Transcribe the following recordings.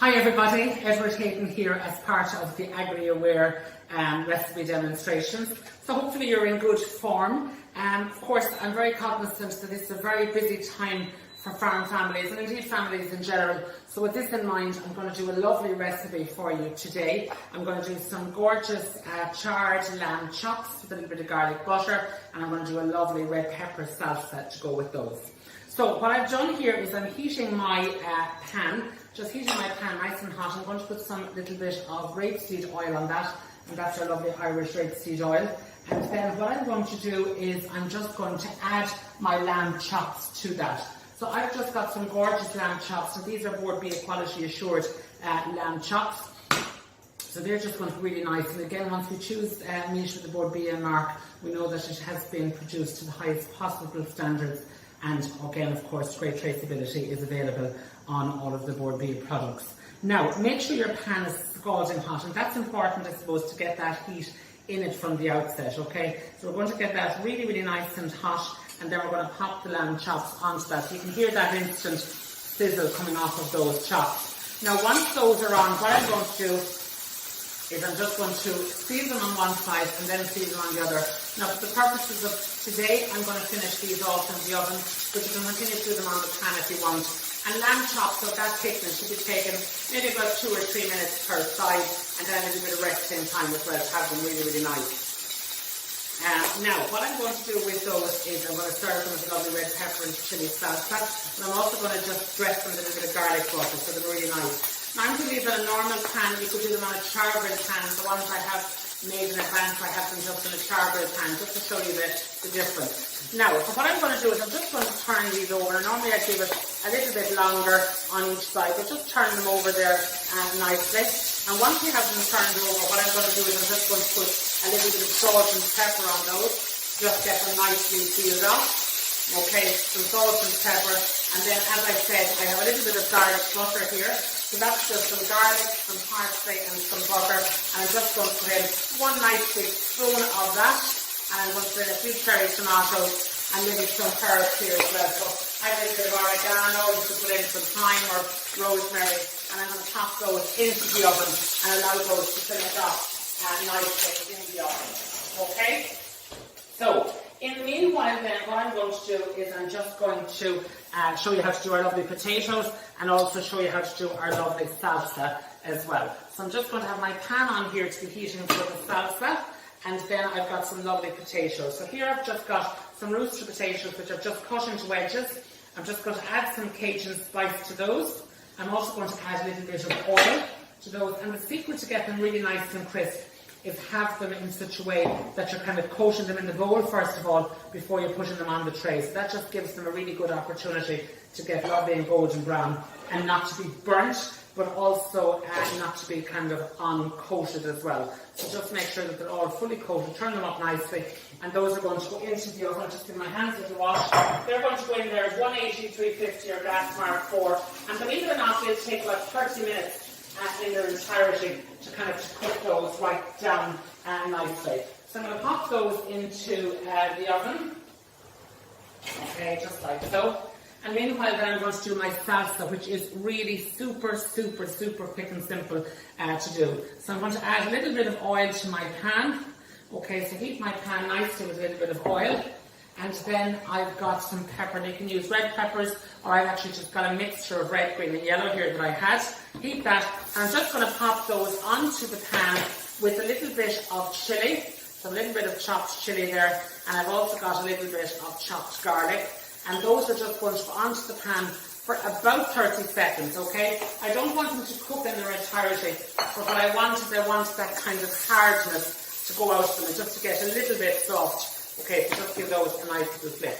Hi everybody, Edward Hayden here as part of the Agri-Aware recipe demonstrations. So hopefully you're in good form. Of course, I'm very cognizant that it's a very busy time for farm families and indeed families in general. So with this in mind, I'm going to do a lovely recipe for you today. I'm going to do some gorgeous charred lamb chops with a little bit of garlic butter, and I'm going to do a lovely red pepper salsa to go with those. So what I've done here is I'm heating my pan, just heating my pan nice and hot. I'm going to put some little bit of rapeseed oil on that, and that's our lovely Irish rapeseed oil. And then what I'm going to do is I'm just going to add my lamb chops to that. So I've just got some gorgeous lamb chops, and these are Board B quality assured lamb chops. So they're just going to be really nice. And again, once we choose meat with the Board B mark, we know that it has been produced to the highest possible standards. And again, of course, great traceability is available on all of the Board B products. Now, make sure your pan is scalding hot, and that's important, I suppose, to get that heat in it from the outset, okay? So we're going to get that really, really nice and hot, and then we're going to pop the lamb chops onto that. So you can hear that instant sizzle coming off of those chops. Now, once those are on, what I'm going to do is I'm just going to season them on one side and then season on the other. Now, for the purposes of today, I'm going to finish these off in the oven, but you can continue to do them on the pan if you want. And lamb chops, so that thickness should be taken maybe about 2 or 3 minutes per side, and then a little bit of resting time as well to have them really, really nice. Now, what I'm going to do with those is I'm going to serve them with lovely red pepper and chili salsa, and I'm also going to just dress them with a little bit of garlic butter so they're really nice. Now, I'm going to leave on a normal pan. You could do them on a Chargrilled pan. The ones I have made in advance, I have them just in a Chargrilled pan, just to show you the difference. Now, so what I'm going to do is I'm just going to turn these over. Normally I give it a little bit longer on each side, but just turn them over there nicely. And once you have them turned over, what I'm going to do is I'm just going to put a little bit of salt and pepper on those, just get them nicely sealed off. Okay, some salt and pepper, and then as I said, I have a little bit of garlic butter here. So that's just some garlic, some parsley and some butter, and I'm just going to put in one nice big spoon of that, and I'm going to put in a few cherry tomatoes and maybe some carrots here as well. So I have a little bit of oregano, you could put in some thyme or rosemary, and I'm going to pop those into the oven and allow those to finish off nicely in the oven. Okay? So, in the meanwhile then, what I'm going to do is I'm just going to show you how to do our lovely potatoes and also show you how to do our lovely salsa as well. So I'm just going to have my pan on here to be heating for the salsa, and then I've got some lovely potatoes. So here I've just got some rooster potatoes which I've just cut into wedges. I'm just going to add some Cajun spice to those. I'm also going to add a little bit of oil to those, and the secret to get them really nice and crisp is have them in such a way that you're kind of coating them in the bowl first of all before you're putting them on the tray. So that just gives them a really good opportunity to get lovely and golden brown and not to be burnt, but also not to be kind of uncoated as well. So just make sure that they're all fully coated, turn them up nicely, and those are going to go into the oven. Just give my hands a little wash. They're going to go in there at 180, 350 or gas mark 4, and believe it or not, they'll take about 30 minutes in their entirety to kind of cook those right down nicely. So I'm going to pop those into the oven, okay, just like so. And meanwhile then I'm going to do my salsa, which is really super, super, super quick and simple to do. So I'm going to add a little bit of oil to my pan. Okay, so heat my pan nicely with a little bit of oil. And then I've got some pepper, and you can use red peppers, or I've actually just got a mixture of red, green and yellow here that I had. Heat that, and I'm just going to pop those onto the pan with a little bit of chilli, so a little bit of chopped chilli there, and I've also got a little bit of chopped garlic, and those are just going to go onto the pan for about 30 seconds, okay? I don't want them to cook in their entirety, but what I want is I want that kind of hardness to go out of them, just to get a little bit soft. Okay, so just give those a nice little flip.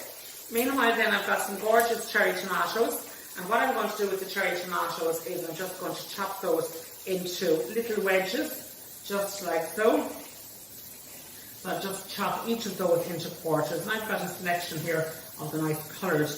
Meanwhile then I've got some gorgeous cherry tomatoes, and what I'm going to do with the cherry tomatoes is I'm just going to chop those into little wedges, just like so. So I'll just chop each of those into quarters, and I've got a selection here of the nice coloured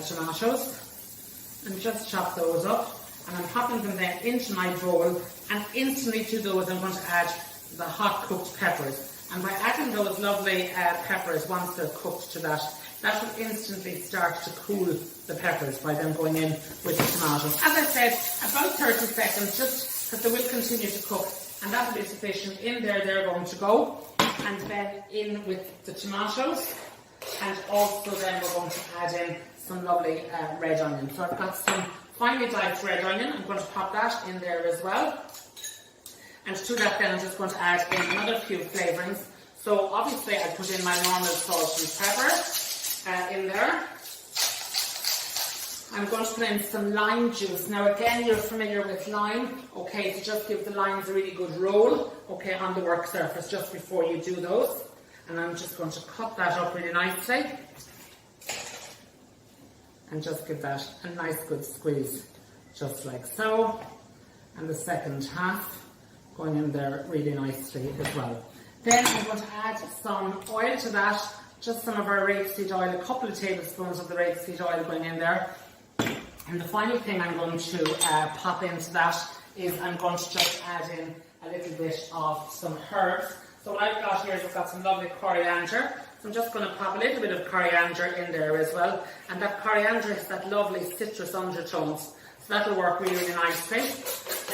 tomatoes, and just chop those up, and I'm popping them then into my bowl, and instantly to those I'm going to add the hot cooked peppers. And by adding those lovely peppers once they're cooked to that, that will instantly start to cool the peppers by them going in with the tomatoes. As I said, about 30 seconds, just because they will continue to cook, and that will be sufficient. In there, they're going to go, and then in with the tomatoes, and also then we're going to add in some lovely red onion. So I've got some finely diced red onion. I'm going to pop that in there as well. And to that then I'm just going to add in another few flavourings. So obviously I put in my normal salt and pepper in there. I'm going to put in some lime juice. Now again, you're familiar with lime, okay, to just give the limes a really good roll, okay, on the work surface just before you do those. And I'm just going to cut that up really nicely. And just give that a nice good squeeze, just like so. And the second half going in there really nicely as well. Then I'm going to add some oil to that, just some of our rapeseed oil, a couple of tablespoons of the rapeseed oil going in there. And the final thing I'm going to pop into that is I'm going to just add in a little bit of some herbs. So what I've got here is I've got some lovely coriander. So I'm just going to pop a little bit of coriander in there as well. And that coriander has that lovely citrus undertones. So that'll work really, really nicely.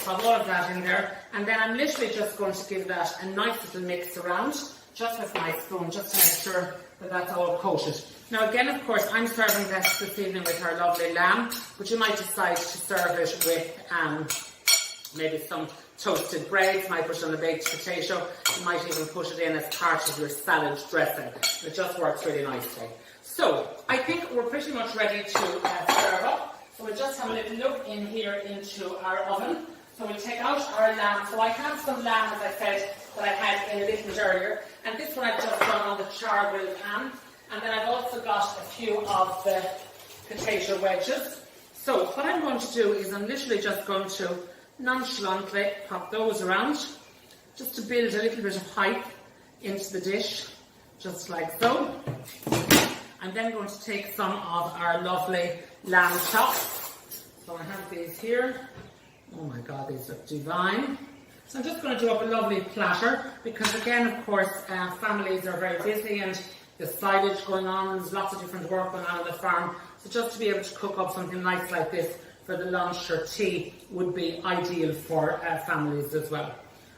Pop all of that in there. And then I'm literally just going to give that a nice little mix around, just with my spoon, just to make sure that that's all coated. Now again, of course, I'm serving this evening with our lovely lamb, but you might decide to serve it with maybe some toasted bread. You might put it on a baked potato. You might even put it in as part of your salad dressing. It just works really nicely. So I think we're pretty much ready to serve up. So we'll just have a little look in here into our oven. So we'll take out our lamb. So I have some lamb, as I said, that I had in a little bit earlier. And this one I've just done on the Chargrilled pan. And then I've also got a few of the potato wedges. So what I'm going to do is I'm literally just going to nonchalantly pop those around, just to build a little bit of height into the dish, just like so. I'm then going to take some of our lovely lamb chops. So I have these here. Oh my God, these look divine. So I'm just going to do up a lovely platter, because again, of course, families are very busy and there's silage going on and there's lots of different work going on the farm. So just to be able to cook up something nice like this for the lunch or tea would be ideal for families as well.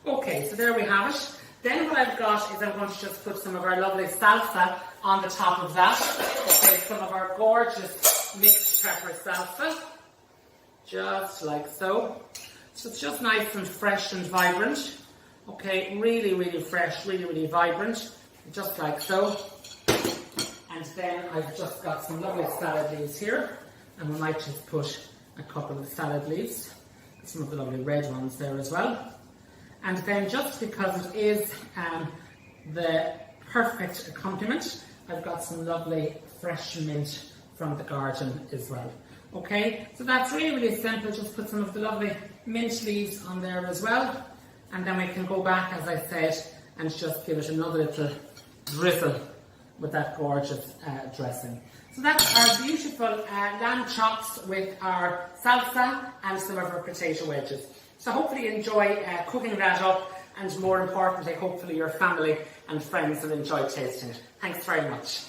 Okay, so there we have it. Then what I've got is I'm going to just put some of our lovely salsa on the top of that. Okay, some of our gorgeous mixed pepper salsa, just like so. So it's just nice and fresh and vibrant. Okay, really, really fresh, really, really vibrant, just like so. And then I've just got some lovely salad leaves here, and we might just put a couple of salad leaves, some of the lovely red ones there as well. And then just because it is the perfect accompaniment, I've got some lovely fresh mint from the garden as well. Okay, so that's really, really simple. Just put some of the lovely mint leaves on there as well. And then we can go back, as I said, and just give it another little drizzle with that gorgeous dressing. So that's our beautiful lamb chops with our salsa and some of our potato wedges. So hopefully you enjoy cooking that up, and more importantly, hopefully your family and friends will enjoy tasting it. Thanks very much.